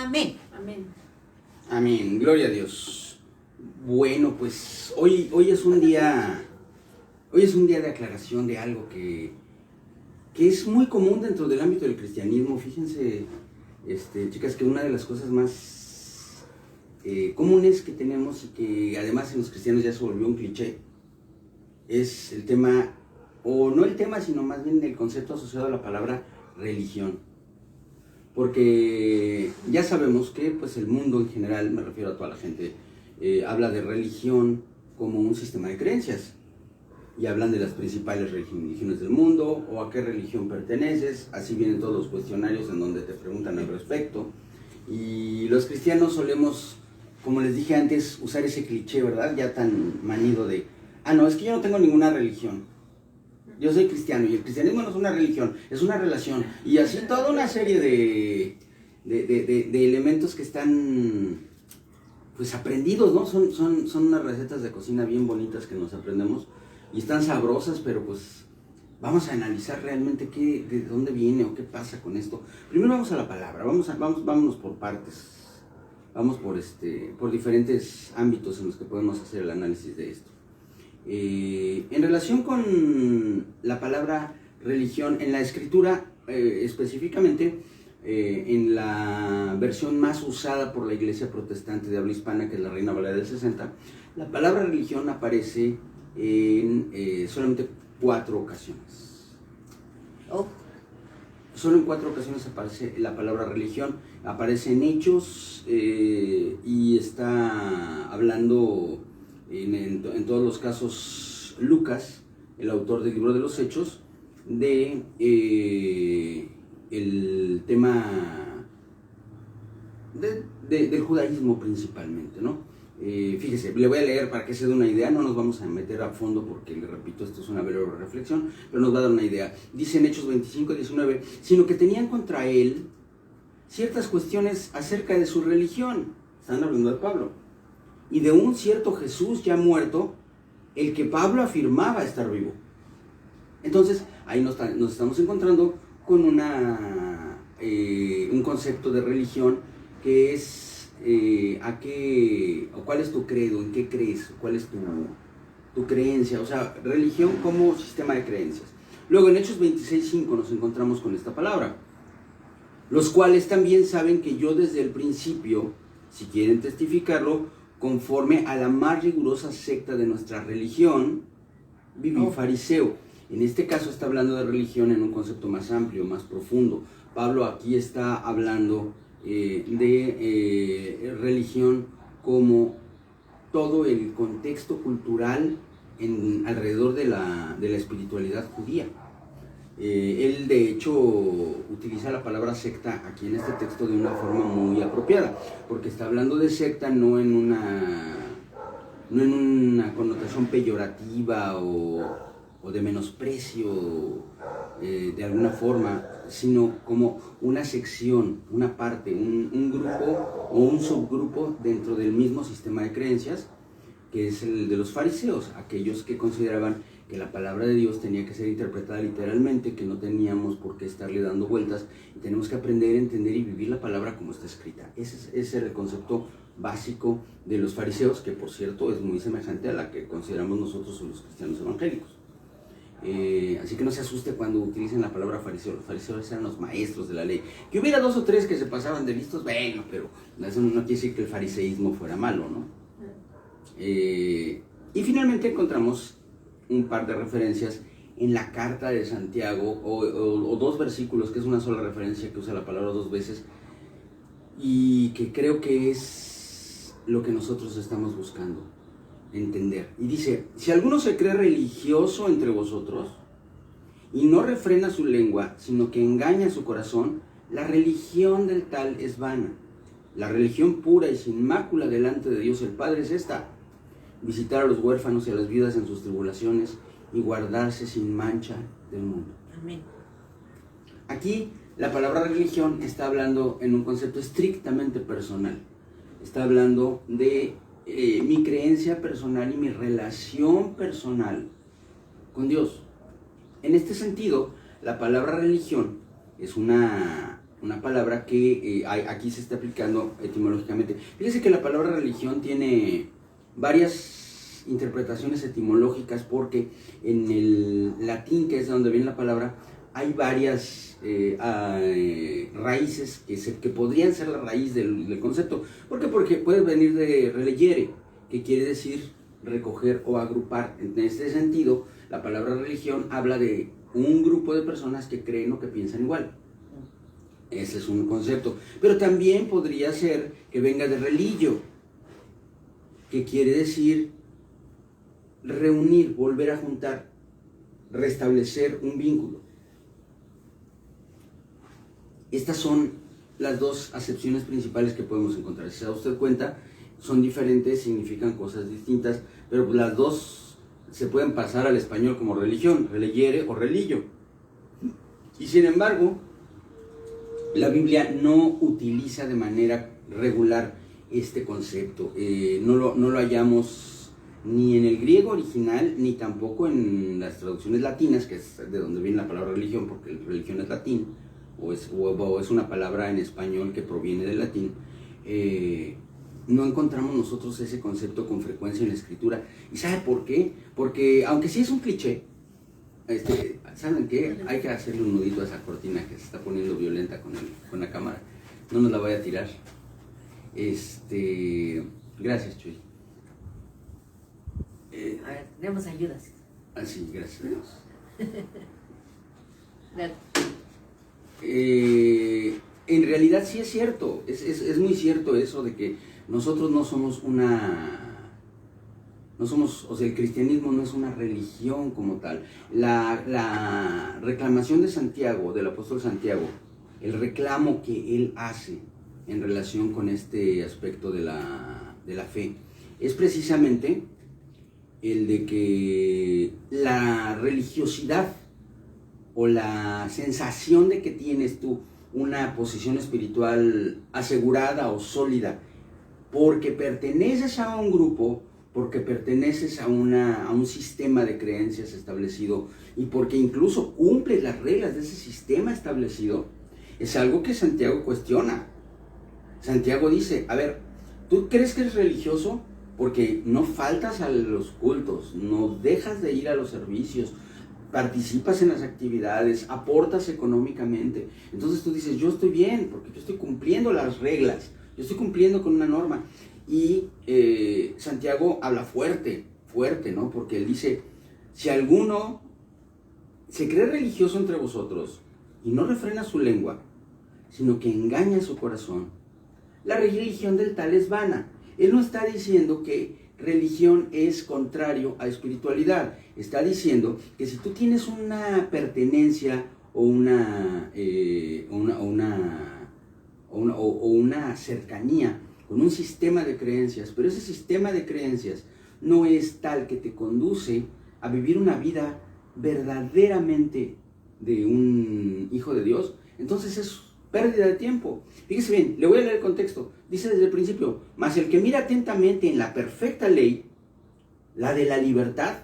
Amén. Amén. Amén. Gloria a Dios. Bueno, pues hoy es un día de aclaración de algo que es muy común dentro del ámbito del cristianismo. Fíjense, chicas, que una de las cosas más comunes que tenemos y que además en los cristianos ya se volvió un cliché es el tema, o no el tema, sino más bien el concepto asociado a la palabra religión. Porque ya sabemos que pues el mundo en general, me refiero a toda la gente, habla de religión como un sistema de creencias. Y hablan de las principales religiones del mundo, o a qué religión perteneces, así vienen todos los cuestionarios en donde te preguntan al respecto. Y los cristianos solemos, como les dije antes, usar ese cliché, ¿verdad? Ya tan manido de, no, es que yo no tengo ninguna religión. Yo soy cristiano, y el cristianismo no es una religión, es una relación. Y así toda una serie de elementos que están pues aprendidos, ¿no? Son unas recetas de cocina bien bonitas que nos aprendemos. Y están sabrosas, pero pues vamos a analizar realmente de dónde viene o qué pasa con esto. Primero vamos a la palabra, vámonos por partes. Vamos por diferentes ámbitos en los que podemos hacer el análisis de esto. En relación con la palabra religión, en la escritura específicamente, en la versión más usada por la iglesia protestante de habla hispana, que es la Reina Valera del 60, la palabra religión aparece en solamente 4 ocasiones. Solo en 4 ocasiones aparece la palabra religión. Aparece en Hechos y está hablando en todos los casos Lucas, el autor del libro de los Hechos, de el tema del judaísmo principalmente, ¿no? Fíjese, le voy a leer para que se dé una idea, no nos vamos a meter a fondo porque, le repito, esto es una breve reflexión, pero nos va a dar una idea. Dice en Hechos 25:19, sino que tenían contra él ciertas cuestiones acerca de su religión, están hablando de Pablo, y de un cierto Jesús ya muerto, el que Pablo afirmaba estar vivo. Entonces, ahí nos estamos encontrando con un concepto de religión que es cuál es tu credo, en qué crees, cuál es tu creencia, o sea, religión como sistema de creencias. Luego en Hechos 26:5 nos encontramos con esta palabra, los cuales también saben que yo desde el principio, si quieren testificarlo, conforme a la más rigurosa secta de nuestra religión, viví fariseo. En este caso está hablando de religión en un concepto más amplio, más profundo. Pablo aquí está hablando de religión como todo el contexto cultural alrededor de la espiritualidad judía. Él de hecho utiliza la palabra secta aquí en este texto de una forma muy apropiada, porque está hablando de secta no en una connotación peyorativa o de menosprecio de alguna forma, sino como una sección, una parte, un grupo o un subgrupo dentro del mismo sistema de creencias, que es el de los fariseos, aquellos que consideraban que la palabra de Dios tenía que ser interpretada literalmente, que no teníamos por qué estarle dando vueltas, y tenemos que aprender, entender y vivir la palabra como está escrita. Ese era el concepto básico de los fariseos, que por cierto es muy semejante a la que consideramos nosotros los cristianos evangélicos. Así que no se asuste cuando utilicen la palabra fariseo. Los fariseos eran los maestros de la ley. Que hubiera 2 o 3 que se pasaban de listos, bueno, pero eso no quiere decir que el fariseísmo fuera malo, ¿no? Y finalmente encontramos un par de referencias en la carta de Santiago, o 2 versículos, que es una sola referencia que usa la palabra 2 veces, y que creo que es lo que nosotros estamos buscando entender. Y dice, si alguno se cree religioso entre vosotros y no refrena su lengua, sino que engaña su corazón, la religión del tal es vana. La religión pura y sin mácula delante de Dios el Padre es esta: visitar a los huérfanos y a las viudas en sus tribulaciones y guardarse sin mancha del mundo. Amén. Aquí la palabra religión está hablando en un concepto estrictamente personal. Está hablando de mi creencia personal y mi relación personal con Dios. En este sentido, la palabra religión es una una palabra que aquí se está aplicando etimológicamente. Fíjese que la palabra religión tiene varias interpretaciones etimológicas, porque en el latín, que es de donde viene la palabra, hay varias raíces que podrían ser la raíz del concepto. ¿Por qué? Porque puede venir de religere, que quiere decir recoger o agrupar. En este sentido, la palabra religión habla de un grupo de personas que creen o que piensan igual. Ese es un concepto. Pero también podría ser que venga de religio, que quiere decir reunir, volver a juntar, restablecer un vínculo. Estas son las dos acepciones principales que podemos encontrar. Si se da usted cuenta, son diferentes, significan cosas distintas, pero las dos se pueden pasar al español como religión, religere o religio. Y sin embargo, la Biblia no utiliza de manera regular este concepto. No lo hallamos ni en el griego original, ni tampoco en las traducciones latinas, que es de donde viene la palabra religión, porque religión es latín, o es una palabra en español que proviene del latín. No encontramos nosotros ese concepto con frecuencia en la Escritura. ¿Y sabe por qué? Porque, aunque sí es un cliché, ¿saben qué? Hay que hacerle un nudito a esa cortina que se está poniendo violenta con la cámara. No nos la vaya a tirar. Gracias, Chuy. A ver, demos ayudas. Sí, gracias a Dios. Dale. En realidad sí es cierto, es muy cierto eso de que nosotros no somos o sea, el cristianismo no es una religión como tal. La reclamación de Santiago, del apóstol Santiago, el reclamo que él hace en relación con este aspecto de la fe, es precisamente el de que la religiosidad o la sensación de que tienes tú una posición espiritual asegurada o sólida porque perteneces a un grupo, porque perteneces a un sistema de creencias establecido y porque incluso cumples las reglas de ese sistema establecido, es algo que Santiago cuestiona. Santiago dice, a ver, ¿tú crees que eres religioso? Porque no faltas a los cultos, no dejas de ir a los servicios, participas en las actividades, aportas económicamente. Entonces tú dices, yo estoy bien, porque yo estoy cumpliendo las reglas, yo estoy cumpliendo con una norma. Y Santiago habla fuerte, ¿no? Porque él dice, si alguno se cree religioso entre vosotros y no refrena su lengua, sino que engaña su corazón, la religión del tal es vana. Él no está diciendo que religión es contrario a espiritualidad. Está diciendo que si tú tienes una pertenencia o una cercanía con un sistema de creencias, pero ese sistema de creencias no es tal que te conduce a vivir una vida verdaderamente de un hijo de Dios, entonces es pérdida de tiempo. Fíjese bien, le voy a leer el contexto. Dice desde el principio, mas el que mira atentamente en la perfecta ley, la de la libertad,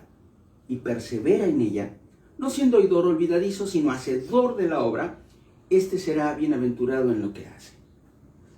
y persevera en ella, no siendo oidor olvidadizo, sino hacedor de la obra, este será bienaventurado en lo que hace.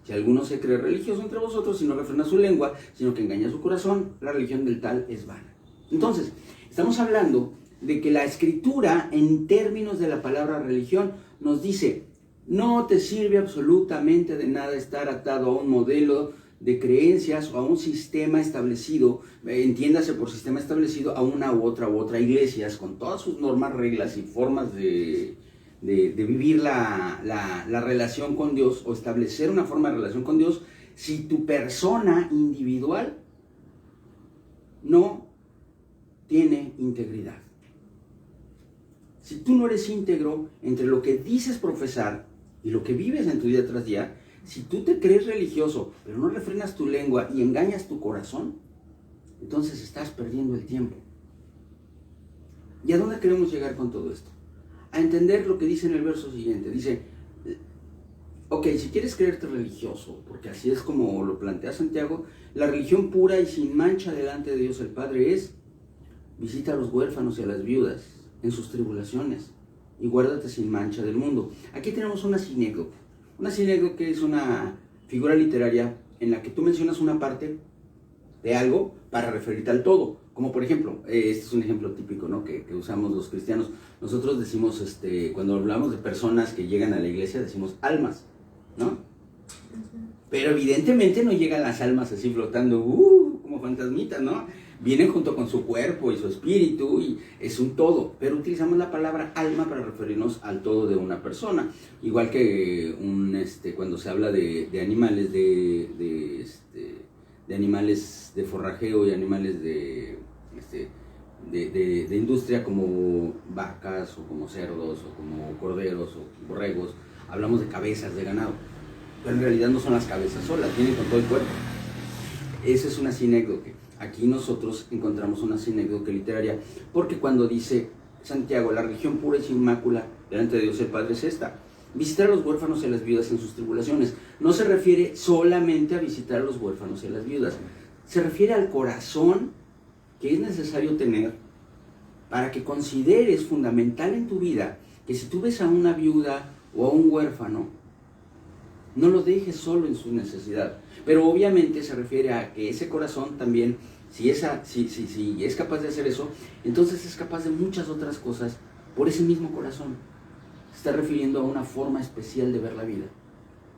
Si alguno se cree religioso entre vosotros y no refrena su lengua, sino que engaña su corazón, la religión del tal es vana. Entonces, estamos hablando de que la Escritura, en términos de la palabra religión, nos dice, no te sirve absolutamente de nada estar atado a un modelo de creencias o a un sistema establecido, entiéndase por sistema establecido, a una u otra iglesias, con todas sus normas, reglas y formas de vivir la relación con Dios o establecer una forma de relación con Dios, si tu persona individual no tiene integridad. Si tú no eres íntegro entre lo que dices profesar y lo que vives en tu día tras día, si tú te crees religioso, pero no refrenas tu lengua y engañas tu corazón, entonces estás perdiendo el tiempo. ¿Y a dónde queremos llegar con todo esto? A entender lo que dice en el verso siguiente. Dice, ok, si quieres creerte religioso, porque así es como lo plantea Santiago, la religión pura y sin mancha delante de Dios el Padre es, visita a los huérfanos y a las viudas en sus tribulaciones y guárdate sin mancha del mundo. Aquí tenemos una sinécdoque. Una sinécdoque es una figura literaria en la que tú mencionas una parte de algo para referirte al todo. Como por ejemplo, este es un ejemplo típico, ¿no? que usamos los cristianos. Nosotros decimos, cuando hablamos de personas que llegan a la iglesia, decimos almas, ¿no? Pero evidentemente no llegan las almas así flotando, como fantasmitas, ¿no? Vienen junto con su cuerpo y su espíritu y es un todo. Pero utilizamos la palabra alma para referirnos al todo de una persona. Igual que cuando se habla de animales, de animales de forrajeo y animales de industria como vacas o como cerdos o como corderos o borregos, hablamos de cabezas de ganado, pero en realidad no son las cabezas solas, vienen con todo el cuerpo. Esa es una sinécdoque. Aquí nosotros encontramos una sinécdoque literaria porque cuando dice Santiago, la religión pura y sin mácula delante de Dios el Padre es esta: visitar a los huérfanos y a las viudas en sus tribulaciones. No se refiere solamente a visitar a los huérfanos y a las viudas, se refiere al corazón que es necesario tener para que consideres fundamental en tu vida que si tú ves a una viuda o a un huérfano, no lo dejes solo en su necesidad. Pero obviamente se refiere a que ese corazón también, si es capaz de hacer eso, entonces es capaz de muchas otras cosas por ese mismo corazón. Se está refiriendo a una forma especial de ver la vida.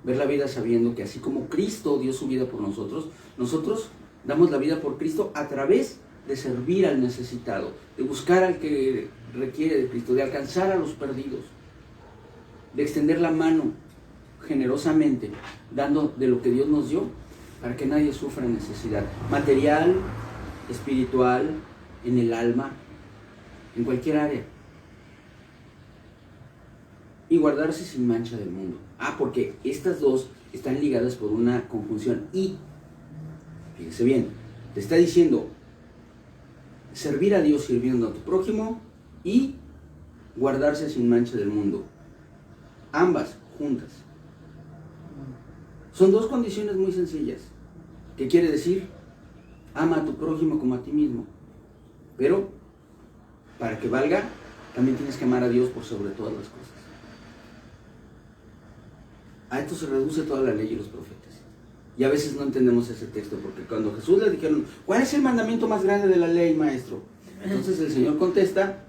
Ver la vida sabiendo que así como Cristo dio su vida por nosotros, nosotros damos la vida por Cristo a través de servir al necesitado, de buscar al que requiere de Cristo, de alcanzar a los perdidos, de extender la mano generosamente, dando de lo que Dios nos dio para que nadie sufra necesidad material, espiritual, en el alma, en cualquier área. Y guardarse sin mancha del mundo. Porque estas dos están ligadas por una conjunción y, fíjese bien, te está diciendo servir a Dios sirviendo a tu prójimo y guardarse sin mancha del mundo. Ambas juntas. Son dos condiciones muy sencillas. ¿Qué quiere decir? Ama a tu prójimo como a ti mismo. Pero, para que valga, también tienes que amar a Dios por sobre todas las cosas. A esto se reduce toda la ley y los profetas. Y a veces no entendemos ese texto, porque cuando Jesús le dijeron, ¿cuál es el mandamiento más grande de la ley, maestro? Entonces el Señor contesta,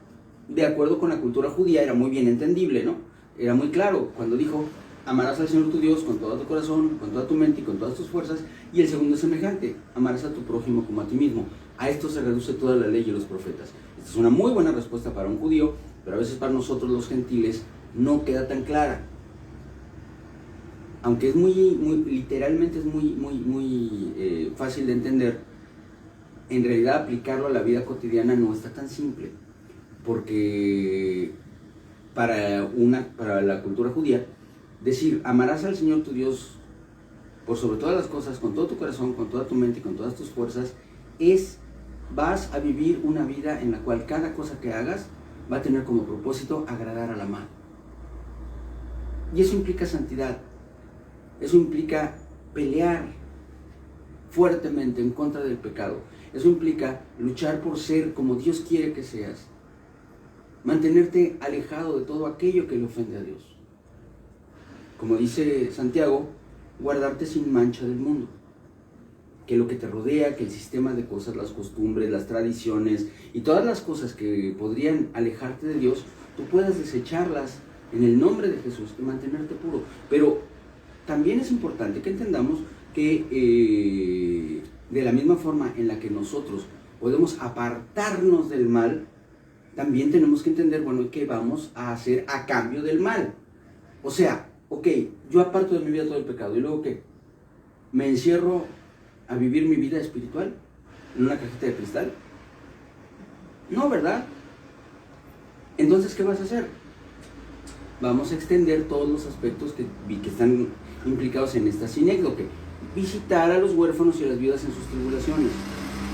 de acuerdo con la cultura judía, era muy bien entendible, ¿no? Era muy claro, cuando dijo, amarás al Señor tu Dios con todo tu corazón, con toda tu mente y con todas tus fuerzas. Y el segundo es semejante, amarás a tu prójimo como a ti mismo. A esto se reduce toda la ley y los profetas. Esta es una muy buena respuesta para un judío, pero a veces para nosotros los gentiles no queda tan clara. Aunque es literalmente es muy fácil de entender, en realidad aplicarlo a la vida cotidiana no está tan simple. Porque para la cultura judía, decir, amarás al Señor tu Dios por sobre todas las cosas, con todo tu corazón, con toda tu mente y con todas tus fuerzas, vas a vivir una vida en la cual cada cosa que hagas va a tener como propósito agradar a la mano. Y eso implica santidad, eso implica pelear fuertemente en contra del pecado, eso implica luchar por ser como Dios quiere que seas, mantenerte alejado de todo aquello que le ofende a Dios. Como dice Santiago, guardarte sin mancha del mundo. Que lo que te rodea, que el sistema de cosas, las costumbres, las tradiciones y todas las cosas que podrían alejarte de Dios, tú puedas desecharlas en el nombre de Jesús y mantenerte puro. Pero también es importante que entendamos que de la misma forma en la que nosotros podemos apartarnos del mal, también tenemos que entender, bueno, ¿qué vamos a hacer a cambio del mal? O sea, ok, yo aparto de mi vida todo el pecado, ¿y luego qué? ¿Me encierro a vivir mi vida espiritual en una cajita de cristal? No, ¿verdad? Entonces, ¿qué vas a hacer? Vamos a extender todos los aspectos que están implicados en esta sinécdoque. Visitar a los huérfanos y a las viudas en sus tribulaciones.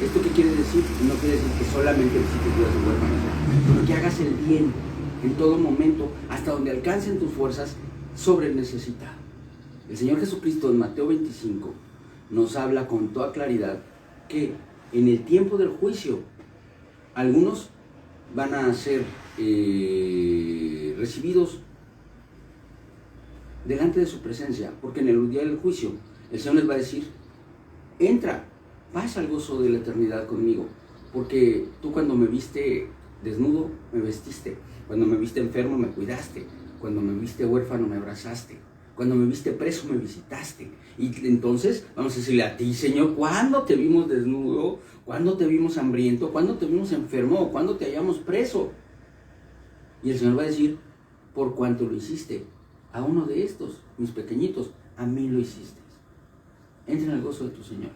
¿Esto qué quiere decir? No quiere decir que solamente visites viudas y huérfanos, sino que hagas el bien en todo momento, hasta donde alcancen tus fuerzas, sobre el necesitado. El Señor Jesucristo en Mateo 25 nos habla con toda claridad que en el tiempo del juicio algunos van a ser recibidos delante de su presencia, porque en el día del juicio el Señor les va a decir, entra, pasa al gozo de la eternidad conmigo, porque tú cuando me viste desnudo, me vestiste, cuando me viste enfermo, me cuidaste, cuando me viste huérfano, me abrazaste, cuando me viste preso, me visitaste. Y entonces vamos a decirle a ti, Señor, ¿cuándo te vimos desnudo? ¿Cuándo te vimos hambriento? ¿Cuándo te vimos enfermo? ¿Cuándo te hallamos preso? Y el Señor va a decir, por cuanto lo hiciste a uno de estos, mis pequeñitos, a mí lo hiciste. Entra en el gozo de tu Señor.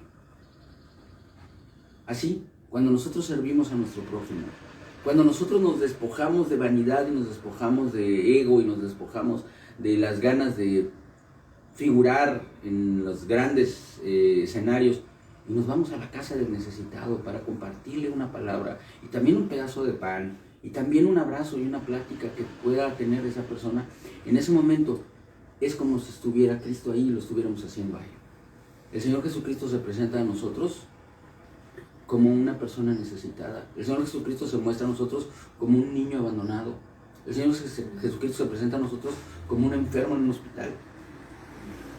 Así, cuando nosotros servimos a nuestro prójimo, cuando nosotros nos despojamos de vanidad y nos despojamos de ego y nos despojamos de las ganas de figurar en los grandes escenarios y nos vamos a la casa del necesitado para compartirle una palabra y también un pedazo de pan y también un abrazo y una plática que pueda tener esa persona, en ese momento es como si estuviera Cristo ahí y lo estuviéramos haciendo a Él. El Señor Jesucristo se presenta a nosotros como una persona necesitada. El Señor Jesucristo se muestra a nosotros como un niño abandonado. El Señor Jesucristo se presenta a nosotros como un enfermo en un hospital.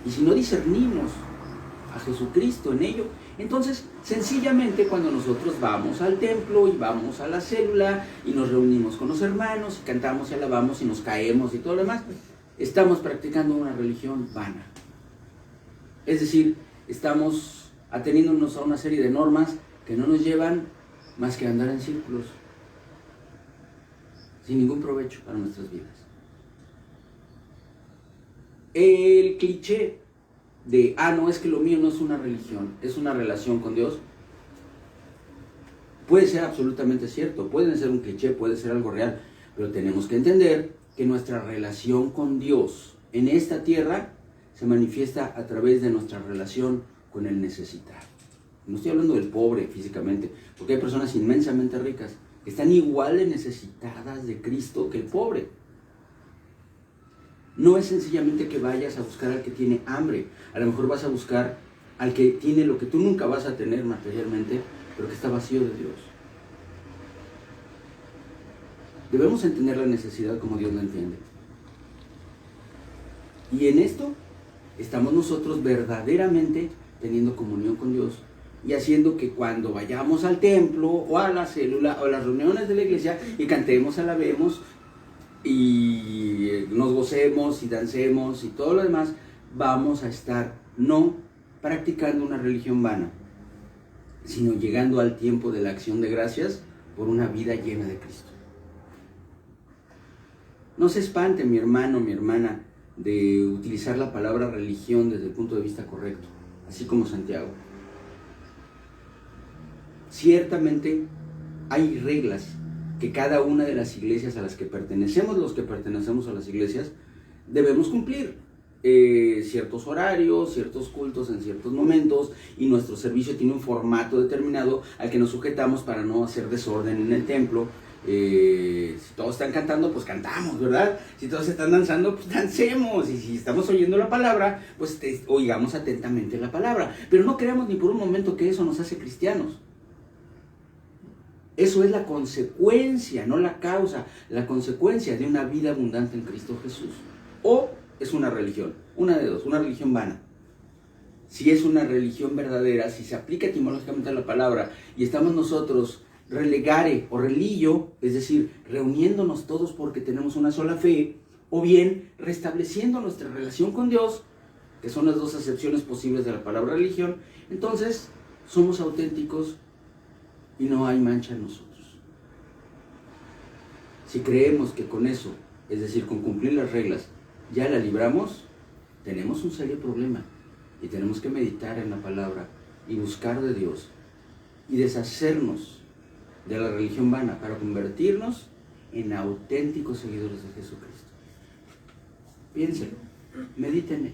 Y si no discernimos a Jesucristo en ello, entonces sencillamente cuando nosotros vamos al templo y vamos a la célula y nos reunimos con los hermanos y cantamos y alabamos y nos caemos y todo lo demás, estamos practicando una religión vana. Es decir, estamos ateniéndonos a una serie de normas que no nos llevan más que a andar en círculos, sin ningún provecho para nuestras vidas. El cliché de, no, es que lo mío no es una religión, es una relación con Dios, puede ser absolutamente cierto, puede ser un cliché, puede ser algo real, pero tenemos que entender que nuestra relación con Dios en esta tierra se manifiesta a través de nuestra relación con el necesitado. No estoy hablando del pobre físicamente, porque hay personas inmensamente ricas que están igual de necesitadas de Cristo que el pobre. No es sencillamente que vayas a buscar al que tiene hambre, a lo mejor vas a buscar al que tiene lo que tú nunca vas a tener materialmente, pero que está vacío de Dios. Debemos entender la necesidad como Dios la entiende. Y en esto estamos nosotros verdaderamente teniendo comunión con Dios y haciendo que cuando vayamos al templo o a la célula o a las reuniones de la iglesia y cantemos, alabemos y nos gocemos y dancemos y todo lo demás, vamos a estar no practicando una religión vana, sino llegando al tiempo de la acción de gracias por una vida llena de Cristo. No se espante, mi hermano, mi hermana, de utilizar la palabra religión desde el punto de vista correcto, así como Santiago. Ciertamente hay reglas que cada una de las iglesias a las que pertenecemos, los que pertenecemos a las iglesias, debemos cumplir. Ciertos horarios, ciertos cultos en ciertos momentos, y nuestro servicio tiene un formato determinado al que nos sujetamos para no hacer desorden en el templo. Si todos están cantando, pues cantamos, ¿verdad? Si todos están danzando, pues dancemos. Y si estamos oyendo la palabra, pues oigamos atentamente la palabra. Pero no creamos ni por un momento que eso nos hace cristianos. Eso es la consecuencia, no la causa, la consecuencia de una vida abundante en Cristo Jesús. O es una religión, una de dos, una religión vana. Si es una religión verdadera, si se aplica etimológicamente a la palabra y estamos nosotros relegare o religio, es decir, reuniéndonos todos porque tenemos una sola fe, o bien restableciendo nuestra relación con Dios, que son las dos acepciones posibles de la palabra religión, entonces somos auténticos y no hay mancha en nosotros. Si creemos que con eso, es decir, con cumplir las reglas, ya la libramos, tenemos un serio problema y tenemos que meditar en la palabra y buscar de Dios y deshacernos de la religión vana para convertirnos en auténticos seguidores de Jesucristo. Piénsenlo, medítenlo.